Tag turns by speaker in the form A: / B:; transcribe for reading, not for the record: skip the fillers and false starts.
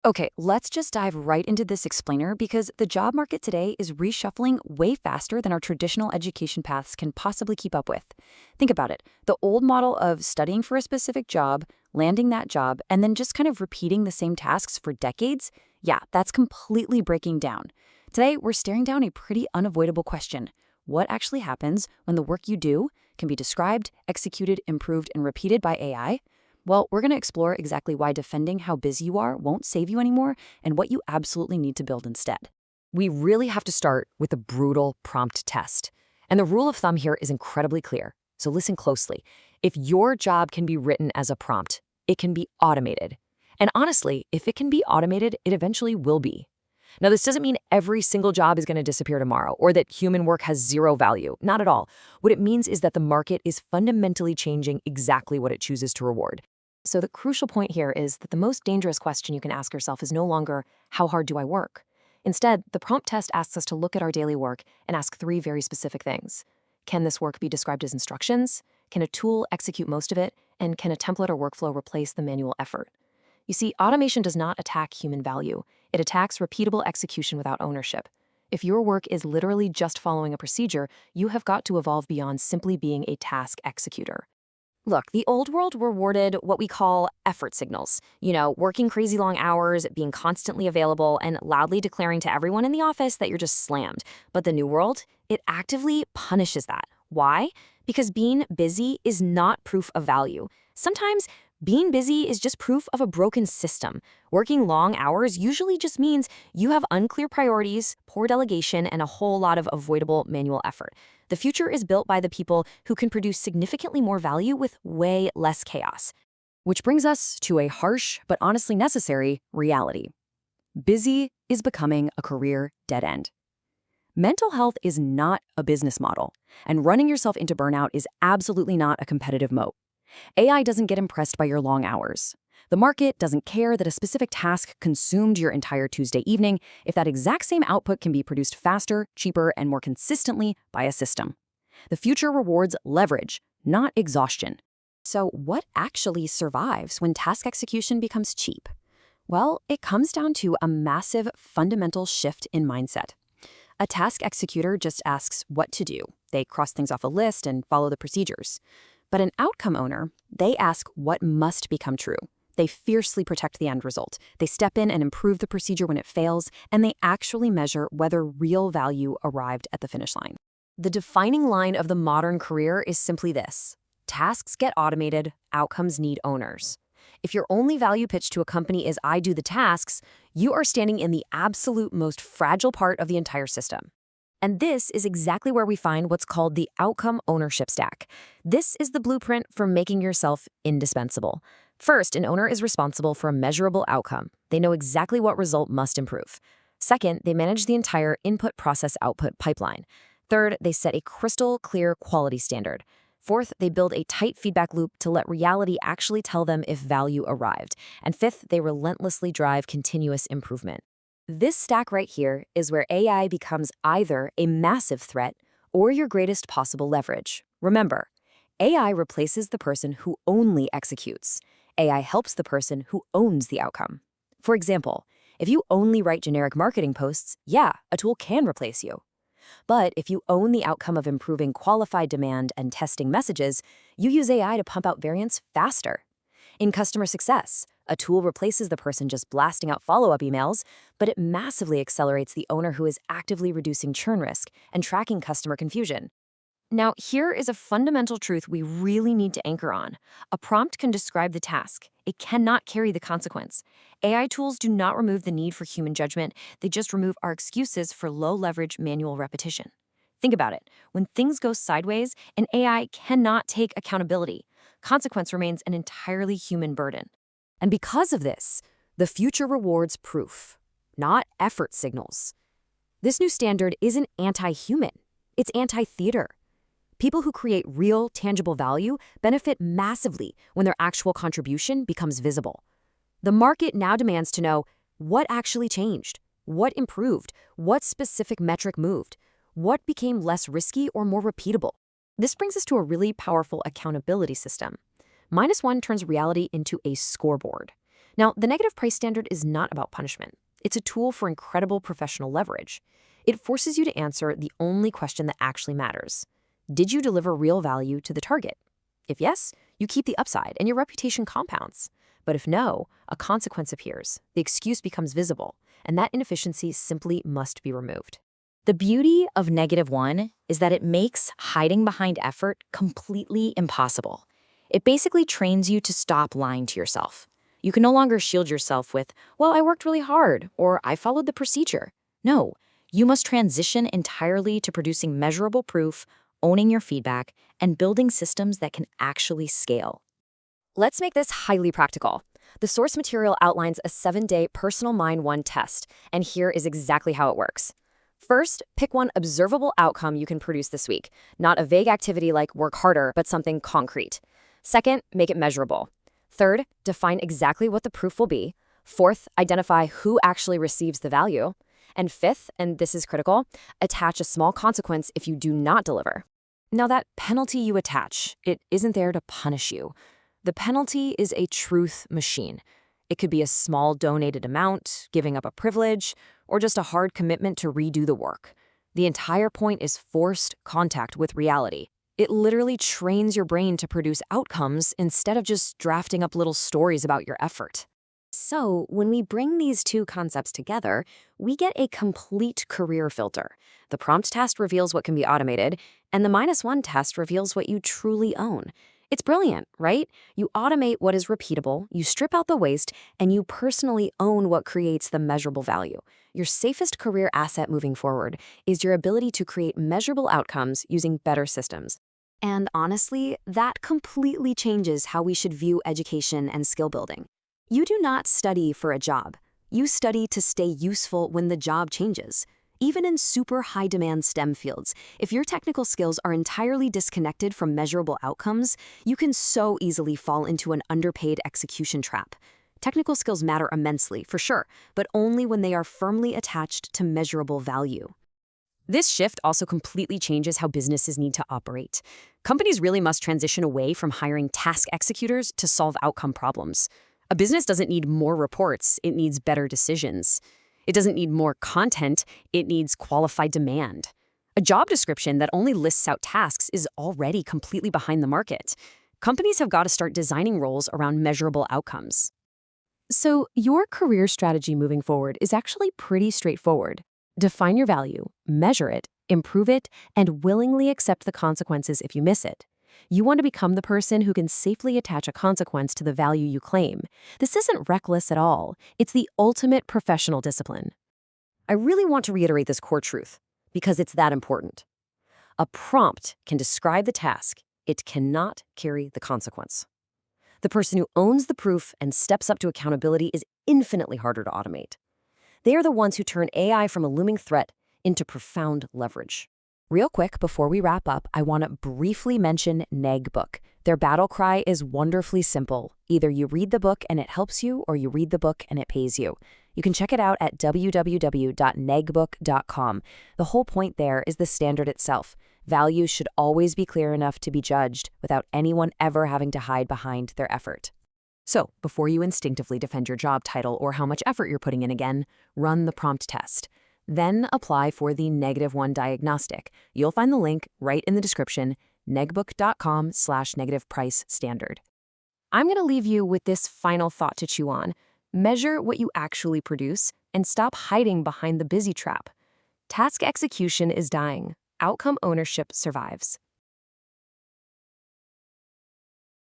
A: Okay, let's just dive right into this explainer because the job market today is reshuffling way faster than our traditional education paths can possibly keep up with. Think about it. The old model of studying for a specific job, landing that job, and then just kind of repeating the same tasks for decades, yeah, that's completely breaking down. Today, we're staring down a pretty unavoidable question. What actually happens when the work you do can be described, executed, improved, and repeated by AI? Well, we're going to explore exactly why defending how busy you are won't save you anymore and what you absolutely need to build instead.
B: We really have to start with a brutal prompt test. And the rule of thumb here is incredibly clear. So listen closely. If your job can be written as a prompt, it can be automated. And honestly, if it can be automated, it eventually will be. Now, this doesn't mean every single job is going to disappear tomorrow or that human work has zero value. Not at all. What it means is that the market is fundamentally changing exactly what it chooses to reward. So the crucial point here is that the most dangerous question you can ask yourself is no longer, how hard do I work? Instead, the prompt test asks us to look at our daily work and ask three very specific things. Can this work be described as instructions? Can a tool execute most of it? And can a template or workflow replace the manual effort? You see, automation does not attack human value. It attacks repeatable execution without ownership. If your work is literally just following a procedure, you have got to evolve beyond simply being a task executor. Look, the old world rewarded what we call effort signals. Working crazy long hours, being constantly available, and loudly declaring to everyone in the office that you're just slammed. But the new world, it actively punishes that. Why? Because being busy is not proof of value. Sometimes being busy is just proof of a broken system. Working long hours usually just means you have unclear priorities, poor delegation, and a whole lot of avoidable manual effort. The future is built by the people who can produce significantly more value with way less chaos. Which brings us to a harsh, but honestly necessary, reality. Busy is becoming a career dead end. Mental health is not a business model, and running yourself into burnout is absolutely not a competitive moat. AI doesn't get impressed by your long hours. The market doesn't care that a specific task consumed your entire Tuesday evening if that exact same output can be produced faster, cheaper, and more consistently by a system. The future rewards leverage, not exhaustion. So what actually survives when task execution becomes cheap? Well, it comes down to a massive fundamental shift in mindset. A task executor just asks what to do. They cross things off a list and follow the procedures. But an outcome owner, they ask what must become true. They fiercely protect the end result. They step in and improve the procedure when it fails, and they actually measure whether real value arrived at the finish line. The defining line of the modern career is simply this: tasks get automated, outcomes need owners. If your only value pitch to a company is I do the tasks, you are standing in the absolute most fragile part of the entire system. And this is exactly where we find what's called the outcome ownership stack. This is the blueprint for making yourself indispensable. First, an owner is responsible for a measurable outcome. They know exactly what result must improve. Second, they manage the entire input process output pipeline. Third, they set a crystal clear quality standard. Fourth, they build a tight feedback loop to let reality actually tell them if value arrived. And fifth, they relentlessly drive continuous improvement. This stack right here is where AI becomes either a massive threat or your greatest possible leverage. Remember, AI replaces the person who only executes. AI helps the person who owns the outcome. For example, if you only write generic marketing posts, yeah, a tool can replace you. But if you own the outcome of improving qualified demand and testing messages, you use AI to pump out variants faster. In customer success, a tool replaces the person just blasting out follow-up emails, but it massively accelerates the owner who is actively reducing churn risk and tracking customer confusion. Now, here is a fundamental truth we really need to anchor on. A prompt can describe the task. It cannot carry the consequence. AI tools do not remove the need for human judgment. They just remove our excuses for low-leverage manual repetition. Think about it. When things go sideways, an AI cannot take accountability. Consequence remains an entirely human burden. And because of this, the future rewards proof, not effort signals. This new standard isn't anti-human. It's anti-theater. People who create real, tangible value benefit massively when their actual contribution becomes visible. The market now demands to know what actually changed, what improved, what specific metric moved, what became less risky or more repeatable. This brings us to a really powerful accountability system. -1 turns reality into a scoreboard. Now, the negative price standard is not about punishment. It's a tool for incredible professional leverage. It forces you to answer the only question that actually matters. Did you deliver real value to the target? If yes, you keep the upside and your reputation compounds. But if no, a consequence appears, the excuse becomes visible, and that inefficiency simply must be removed.
A: The beauty of -1 is that it makes hiding behind effort completely impossible. It basically trains you to stop lying to yourself. You can no longer shield yourself with, well, I worked really hard, or I followed the procedure. No, you must transition entirely to producing measurable proof, owning your feedback, and building systems that can actually scale. Let's make this highly practical. The source material outlines a 7-day Personal Mind 1 test, and here is exactly how it works. First, pick one observable outcome you can produce this week, not a vague activity like work harder, but something concrete. Second, make it measurable. Third, define exactly what the proof will be. Fourth, identify who actually receives the value. And fifth, and this is critical, attach a small consequence if you do not deliver. Now that penalty you attach, it isn't there to punish you. The penalty is a truth machine. It could be a small donated amount, giving up a privilege, or just a hard commitment to redo the work. The entire point is forced contact with reality. It literally trains your brain to produce outcomes instead of just drafting up little stories about your effort. So, when we bring these two concepts together, we get a complete career filter. The prompt test reveals what can be automated, and the -1 test reveals what you truly own. It's brilliant, right? You automate what is repeatable, you strip out the waste, and you personally own what creates the measurable value. Your safest career asset moving forward is your ability to create measurable outcomes using better systems. And honestly, that completely changes how we should view education and skill building. You do not study for a job. You study to stay useful when the job changes. Even in super high-demand STEM fields, if your technical skills are entirely disconnected from measurable outcomes, you can so easily fall into an underpaid execution trap. Technical skills matter immensely, for sure, but only when they are firmly attached to measurable value. This shift also completely changes how businesses need to operate. Companies really must transition away from hiring task executors to solve outcome problems. A business doesn't need more reports, it needs better decisions. It doesn't need more content, it needs qualified demand. A job description that only lists out tasks is already completely behind the market. Companies have got to start designing roles around measurable outcomes. So, your career strategy moving forward is actually pretty straightforward. Define your value, measure it, improve it, and willingly accept the consequences if you miss it. You want to become the person who can safely attach a consequence to the value you claim. This isn't reckless at all. It's the ultimate professional discipline. I really want to reiterate this core truth because it's that important. A prompt can describe the task. It cannot carry the consequence. The person who owns the proof and steps up to accountability is infinitely harder to automate. They are the ones who turn AI from a looming threat into profound leverage. Real quick, before we wrap up, I want to briefly mention NegBook. Their battle cry is wonderfully simple. Either you read the book and it helps you, or you read the book and it pays you. You can check it out at www.negbook.com. The whole point there is the standard itself. Values should always be clear enough to be judged without anyone ever having to hide behind their effort. So, before you instinctively defend your job title or how much effort you're putting in again, run the prompt test. Then apply for the -1 diagnostic. You'll find the link right in the description, negbook.com/negative-price standard. I'm going to leave you with this final thought to chew on. Measure what you actually produce and stop hiding behind the busy trap. Task execution is dying. Outcome ownership survives.